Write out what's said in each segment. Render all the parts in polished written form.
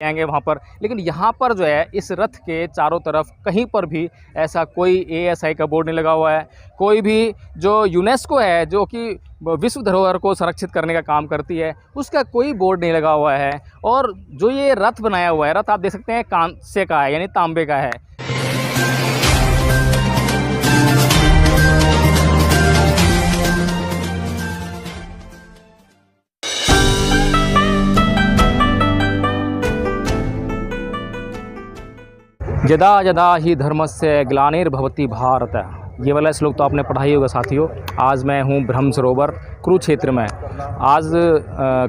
आएंगे वहाँ पर। लेकिन यहाँ पर जो है इस रथ के चारों तरफ कहीं पर भी ऐसा कोई एएसआई का बोर्ड नहीं लगा हुआ है। कोई भी जो यूनेस्को है, जो कि विश्व धरोहर को संरक्षित करने का काम करती है, उसका कोई बोर्ड नहीं लगा हुआ है। और जो ये रथ बनाया हुआ है, रथ आप देख सकते हैं कांसे का है, यानी तांबे का है। यदा यदा ही धर्मस्य ग्लानिर्भवति भारत, ये वाला श्लोक तो आपने पढ़ा ही होगा साथियों। आज मैं हूँ ब्रह्म सरोवर कुरुक्षेत्र में। आज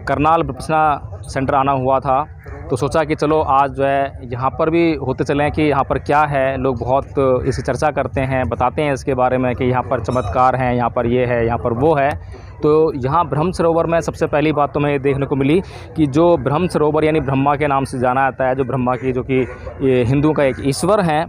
करनाल विपश्यना सेंटर आना हुआ था, तो सोचा कि चलो आज जो है यहाँ पर भी होते चलें कि यहाँ पर क्या है। लोग बहुत इसकी चर्चा करते हैं, बताते हैं इसके बारे में कि यहाँ पर चमत्कार हैं, यहाँ पर ये है, यहाँ पर वो है। तो यहाँ ब्रह्म सरोवर में सबसे पहली बात तो मैं देखने को मिली कि जो ब्रह्म सरोवर यानी ब्रह्मा के नाम से जाना जाता है, जो ब्रह्मा की जो कि ये हिंदुओं का एक ईश्वर हैं,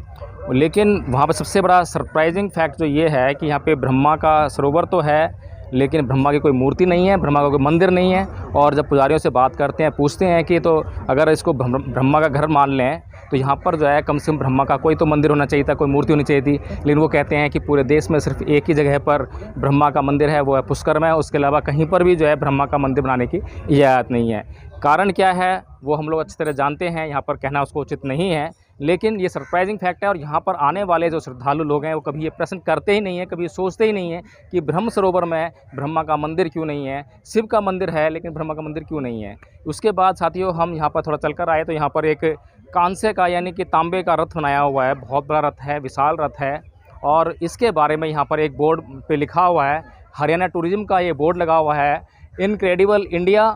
लेकिन वहाँ पर सबसे बड़ा सरप्राइजिंग फैक्ट जो ये है कि यहाँ पे ब्रह्मा का सरोवर तो है, लेकिन ब्रह्मा की कोई मूर्ति नहीं है, ब्रह्मा का कोई मंदिर नहीं है। और जब पुजारियों से बात करते हैं, पूछते हैं कि तो अगर इसको ब्रह्मा का घर मान लें तो यहाँ पर जो है कम से कम ब्रह्मा का कोई तो मंदिर होना चाहिए था, कोई मूर्ति होनी चाहिए थी। लेकिन वो कहते हैं कि पूरे देश में सिर्फ एक ही जगह पर ब्रह्मा का मंदिर है, वो है पुष्कर में। उसके अलावा कहीं पर भी जो है ब्रह्मा का मंदिर बनाने की इजाज़त नहीं है। कारण क्या है वो हम लोग अच्छी तरह जानते हैं, यहाँ पर कहना उसको उचित नहीं है, लेकिन ये सरप्राइजिंग फैक्ट है। और यहाँ पर आने वाले जो श्रद्धालु लोग हैं वो कभी ये प्रश्न करते ही नहीं हैं, कभी सोचते ही नहीं हैं कि ब्रह्म सरोवर में ब्रह्मा का मंदिर क्यों नहीं है। शिव का मंदिर है लेकिन ब्रह्मा का मंदिर क्यों नहीं है। उसके बाद साथियों हम यहाँ पर थोड़ा चलकर आए तो यहाँ पर एक कांसे का यानी कि तांबे का रथ बनाया हुआ है। बहुत बड़ा रथ है, विशाल रथ है। और इसके बारे में यहाँ पर एक बोर्ड पे लिखा हुआ है, हरियाणा टूरिज्म का ये बोर्ड लगा हुआ है, incredible India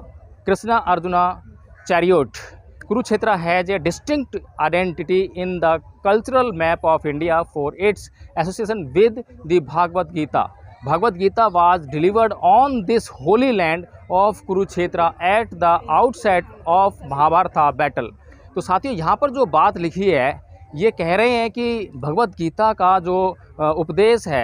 Krishna Arjuna chariot Kurukshetra has a distinct identity in the cultural map of India for its association with the Bhagavad Gita. Bhagavad Gita was delivered on this holy land of Kurukshetra at the outset of Mahabharata battle। तो साथियों यहाँ पर जो बात लिखी है ये कह रहे हैं कि भगवत गीता का जो उपदेश है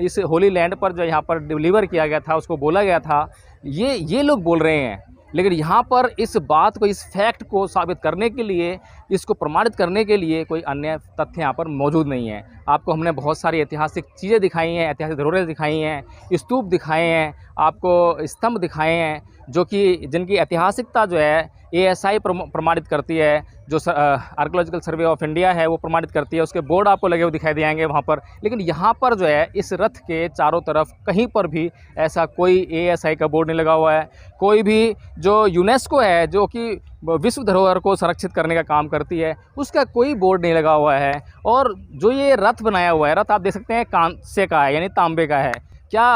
इस होली लैंड पर जो यहाँ पर डिलीवर किया गया था, उसको बोला गया था, ये लोग बोल रहे हैं। लेकिन यहाँ पर इस बात को, इस फैक्ट को साबित करने के लिए, इसको प्रमाणित करने के लिए कोई अन्य तथ्य यहाँ पर मौजूद नहीं है। आपको हमने बहुत सारी ऐतिहासिक चीज़ें दिखाई हैं, ऐतिहासिक धरोहरें दिखाई हैं, स्तूप दिखाए हैं, आपको स्तंभ दिखाए हैं, जो कि जिनकी ऐतिहासिकता जो है एएसआई प्रमाणित करती है, जो आर्कियोलॉजिकल सर्वे ऑफ इंडिया है वो प्रमाणित करती है। उसके बोर्ड आपको लगे हुए दिखाई देंगे वहाँ पर। लेकिन यहाँ पर जो है इस रथ के चारों तरफ कहीं पर भी ऐसा कोई एएसआई का बोर्ड नहीं लगा हुआ है। कोई भी जो यूनेस्को है, जो कि विश्व धरोहर को संरक्षित करने का काम करती है, उसका कोई बोर्ड नहीं लगा हुआ है। और जो ये रथ बनाया हुआ है, रथ आप देख सकते हैं कांसे का है, यानी तांबे का है। क्या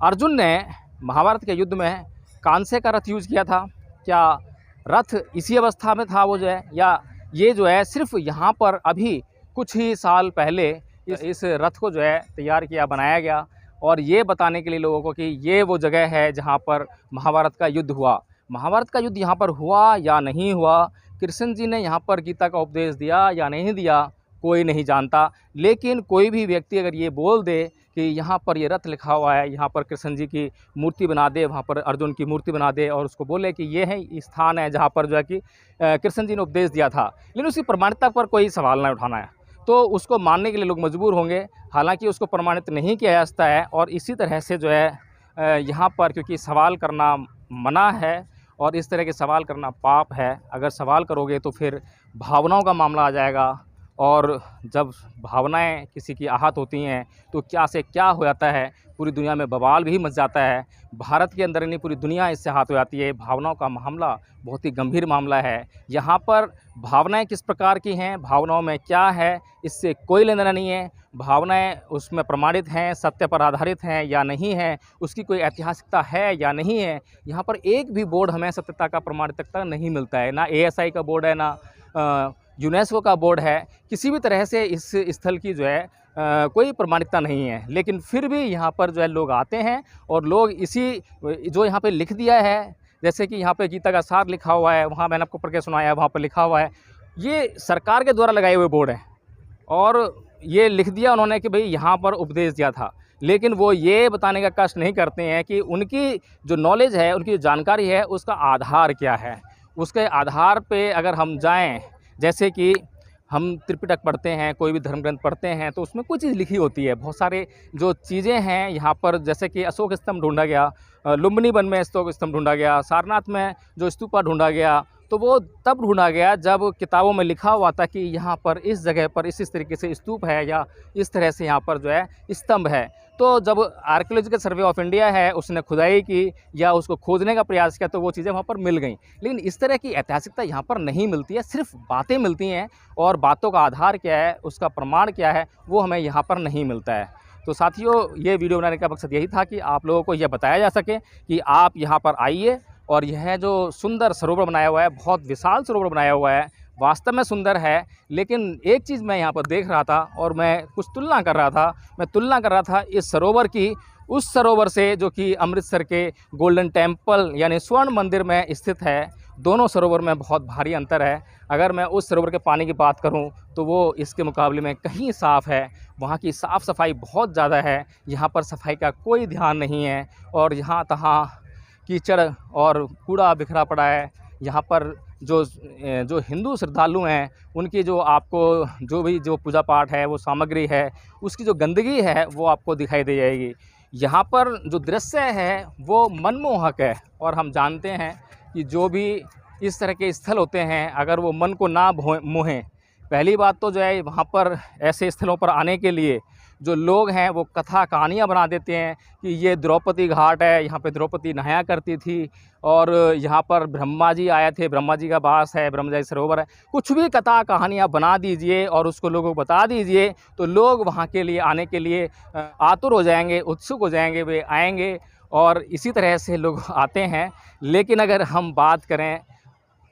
अर्जुन ने महाभारत के युद्ध में कांसे का रथ यूज़ किया था? क्या रथ इसी अवस्था में था वो जो है, या ये जो है सिर्फ यहाँ पर अभी कुछ ही साल पहले इस रथ को जो है तैयार किया, बनाया गया, और ये बताने के लिए लोगों को कि ये वो जगह है जहाँ पर महाभारत का युद्ध हुआ। महाभारत का युद्ध यहाँ पर हुआ या नहीं हुआ, कृष्ण जी ने यहाँ पर गीता का उपदेश दिया या नहीं दिया, कोई नहीं जानता। लेकिन कोई भी व्यक्ति अगर ये बोल दे कि यहाँ पर ये रथ लिखा हुआ है, यहाँ पर कृष्ण जी की मूर्ति बना दे, वहाँ पर अर्जुन की मूर्ति बना दे, और उसको बोले कि ये है स्थान है जहाँ पर जो है कि कृष्ण जी ने उपदेश दिया था, लेकिन उसकी प्रमाणिकता पर कोई सवाल नहीं उठाना है, तो उसको मानने के लिए लोग मजबूर होंगे। हालांकि उसको प्रमाणित नहीं किया जा सकता है। और इसी तरह से जो है यहाँ पर क्योंकि सवाल करना मना है और इस तरह के सवाल करना पाप है। अगर सवाल करोगे तो फिर भावनाओं का मामला आ जाएगा, और जब भावनाएं किसी की आहत होती हैं तो क्या से क्या हो जाता है, पूरी दुनिया में बवाल भी मच जाता है। भारत के अंदर नहीं, पूरी दुनिया इससे आहत हो जाती है। भावनाओं का मामला बहुत ही गंभीर मामला है। यहाँ पर भावनाएं किस प्रकार की हैं, भावनाओं में क्या है, इससे कोई लेना देना नहीं है। भावनाएं उसमें प्रमाणित हैं, सत्य पर आधारित हैं या नहीं हैं, उसकी कोई ऐतिहासिकता है या नहीं है, यहाँ पर एक भी बोर्ड हमें सत्यता का प्रमाणिकता नहीं मिलता है। ना एएसआई का बोर्ड है, ना यूनेस्को का बोर्ड है। किसी भी तरह से इस स्थल की जो है कोई प्रमाणिकता नहीं है। लेकिन फिर भी यहाँ पर जो है लोग आते हैं, और लोग इसी जो यहाँ पे लिख दिया है, जैसे कि यहाँ पे गीता का सार लिखा हुआ है, वहाँ मैंने आपको पढ़ के सुनाया, वहाँ पर लिखा हुआ है, ये सरकार के द्वारा लगाए हुए बोर्ड है, और ये लिख दिया उन्होंने कि भाई यहाँ पर उपदेश दिया था। लेकिन वो ये बताने का कष्ट नहीं करते हैं कि उनकी जो नॉलेज है, उनकी जो जानकारी है, उसका आधार क्या है, उसके आधार पे अगर हम जाएं, जैसे कि हम त्रिपिटक पढ़ते हैं, कोई भी धर्म ग्रंथ पढ़ते हैं, तो उसमें कुछ चीज़ लिखी होती है। बहुत सारे जो चीज़ें हैं यहाँ पर, जैसे कि अशोक स्तंभ ढूँढा गया, लुम्बिनी वन में अशोक स्तंभ ढूँढा गया, सारनाथ में जो स्तूपा ढूँढा गया, तो वो तब ढूँढा गया जब किताबों में लिखा हुआ था कि यहाँ पर इस जगह पर इस तरीके से स्तूप है या इस तरह से यहाँ पर जो है स्तंभ है। तो जब आर्कियोलॉजिकल सर्वे ऑफ इंडिया है उसने खुदाई की या उसको खोजने का प्रयास किया, तो वो चीज़ें वहाँ पर मिल गई। लेकिन इस तरह की ऐतिहासिकता यहाँ पर नहीं मिलती है, सिर्फ बातें मिलती हैं, और बातों का आधार क्या है, उसका प्रमाण क्या है, वो हमें यहाँ पर नहीं मिलता है। तो साथियों, ये वीडियो बनाने का मकसद यही था कि आप लोगों को यह बताया जा सके कि आप यहाँ पर आइए, और यह जो सुंदर सरोवर बनाया हुआ है, बहुत विशाल सरोवर बनाया हुआ है, वास्तव में सुंदर है। लेकिन एक चीज़ मैं यहाँ पर देख रहा था और मैं कुछ तुलना कर रहा था। मैं तुलना कर रहा था इस सरोवर की उस सरोवर से जो कि अमृतसर के गोल्डन टेम्पल यानी स्वर्ण मंदिर में स्थित है। दोनों सरोवर में बहुत भारी अंतर है। अगर मैं उस सरोवर के पानी की बात करूं तो वो इसके मुकाबले में कहीं साफ़ है। वहाँ की साफ़ सफाई बहुत ज़्यादा है, यहाँ पर सफाई का कोई ध्यान नहीं है, और यहाँ तहाँ कीचड़ और कूड़ा बिखरा पड़ा है। यहाँ पर जो हिंदू श्रद्धालु हैं, उनकी जो आपको जो पूजा पाठ है, वो सामग्री है, उसकी जो गंदगी है वो आपको दिखाई दे जाएगी। यहाँ पर जो दृश्य है वो मनमोहक है, और हम जानते हैं कि जो भी इस तरह के स्थल होते हैं, अगर वो मन को ना मोहें, पहली बात तो जो है वहाँ पर ऐसे स्थलों पर आने के लिए जो लोग हैं वो कथा कहानियाँ बना देते हैं कि ये द्रौपदी घाट है, यहाँ पे द्रौपदी नहाया करती थी, और यहाँ पर ब्रह्मा जी आए थे, ब्रह्मा जी का वास है, ब्रह्मा जी सरोवर है। कुछ भी कथा कहानियाँ बना दीजिए और उसको लोगों को बता दीजिए, तो लोग वहाँ के लिए आने के लिए आतुर हो जाएंगे, उत्सुक हो जाएंगे, वे आएंगे, और इसी तरह से लोग आते हैं। लेकिन अगर हम बात करें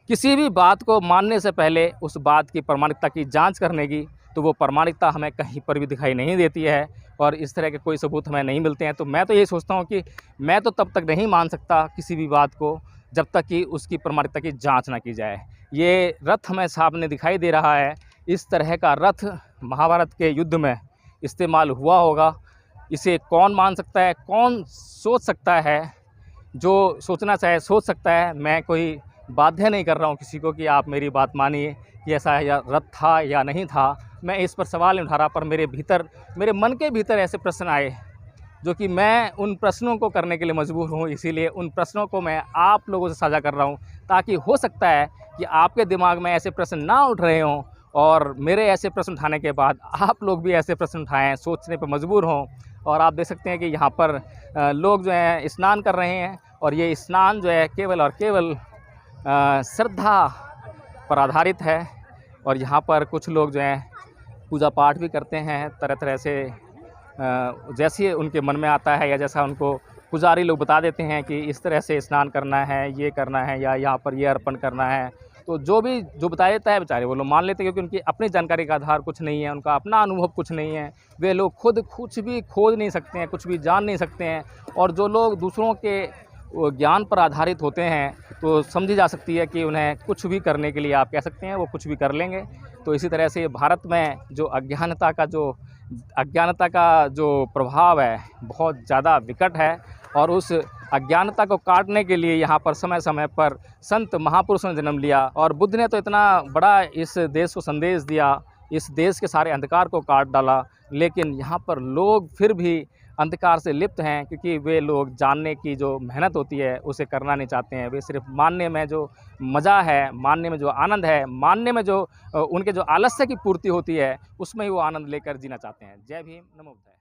किसी भी बात को मानने से पहले उस बात की प्रामाणिकता की जांच करने की, तो वो प्रामाणिकता हमें कहीं पर भी दिखाई नहीं देती है, और इस तरह के कोई सबूत हमें नहीं मिलते हैं। तो मैं तो ये सोचता हूँ कि मैं तो तब तक नहीं मान सकता किसी भी बात को जब तक कि उसकी प्रामाणिकता की जांच ना की जाए। ये रथ हमें सामने दिखाई दे रहा है, इस तरह का रथ महाभारत के युद्ध में इस्तेमाल हुआ होगा। इसे कौन मान सकता है, कौन सोच सकता है? जो सोचना चाहे सोच सकता है। मैं कोई बाध्य नहीं कर रहा हूँ किसी को कि आप मेरी बात मानिए कि ऐसा या रथ था या नहीं था। मैं इस पर सवाल नहीं उठा रहा, पर मेरे मन के भीतर ऐसे प्रश्न आए जो कि मैं उन प्रश्नों को करने के लिए मजबूर हूँ। इसीलिए उन प्रश्नों को मैं आप लोगों से साझा कर रहा हूँ, ताकि हो सकता है कि आपके दिमाग में ऐसे प्रश्न ना उठ रहे हों, और मेरे ऐसे प्रश्न उठाने के बाद आप लोग भी ऐसे प्रश्न उठाएँ, सोचने पर मजबूर हों। और आप देख सकते हैं कि यहाँ पर लोग जो हैं स्नान कर रहे हैं, और ये स्नान जो है केवल और केवल श्रद्धा पर आधारित है। और यहाँ पर कुछ लोग जो हैं पूजा पाठ भी करते हैं तरह तरह से, जैसे उनके मन में आता है, या जैसा उनको पुजारी लोग बता देते हैं कि इस तरह से स्नान करना है, ये करना है, या यहाँ पर ये अर्पण करना है। तो जो बता देता है बेचारे वो लोग मान लेते हैं, क्योंकि उनकी अपनी जानकारी का आधार कुछ नहीं है, उनका अपना अनुभव कुछ नहीं है। वे लोग खुद कुछ भी खोज नहीं सकते हैं, कुछ भी जान नहीं सकते हैं। और जो लोग दूसरों के ज्ञान पर आधारित होते हैं, तो समझी जा सकती है कि उन्हें कुछ भी करने के लिए आप कह सकते हैं वो कुछ भी कर लेंगे। तो इसी तरह से भारत में जो अज्ञानता का जो प्रभाव है बहुत ज़्यादा विकट है, और उस अज्ञानता को काटने के लिए यहाँ पर समय समय पर संत महापुरुषों ने जन्म लिया। और बुद्ध ने तो इतना बड़ा इस देश को संदेश दिया, इस देश के सारे अंधकार को काट डाला। लेकिन यहाँ पर लोग फिर भी अंधकार से लिप्त हैं, क्योंकि वे लोग जानने की जो मेहनत होती है उसे करना नहीं चाहते हैं। वे सिर्फ मानने में जो मज़ा है, मानने में जो आनंद है, मानने में जो उनके जो आलस्य की पूर्ति होती है, उसमें ही वो आनंद लेकर जीना चाहते हैं। जय भीम, नमो बुद्धाय।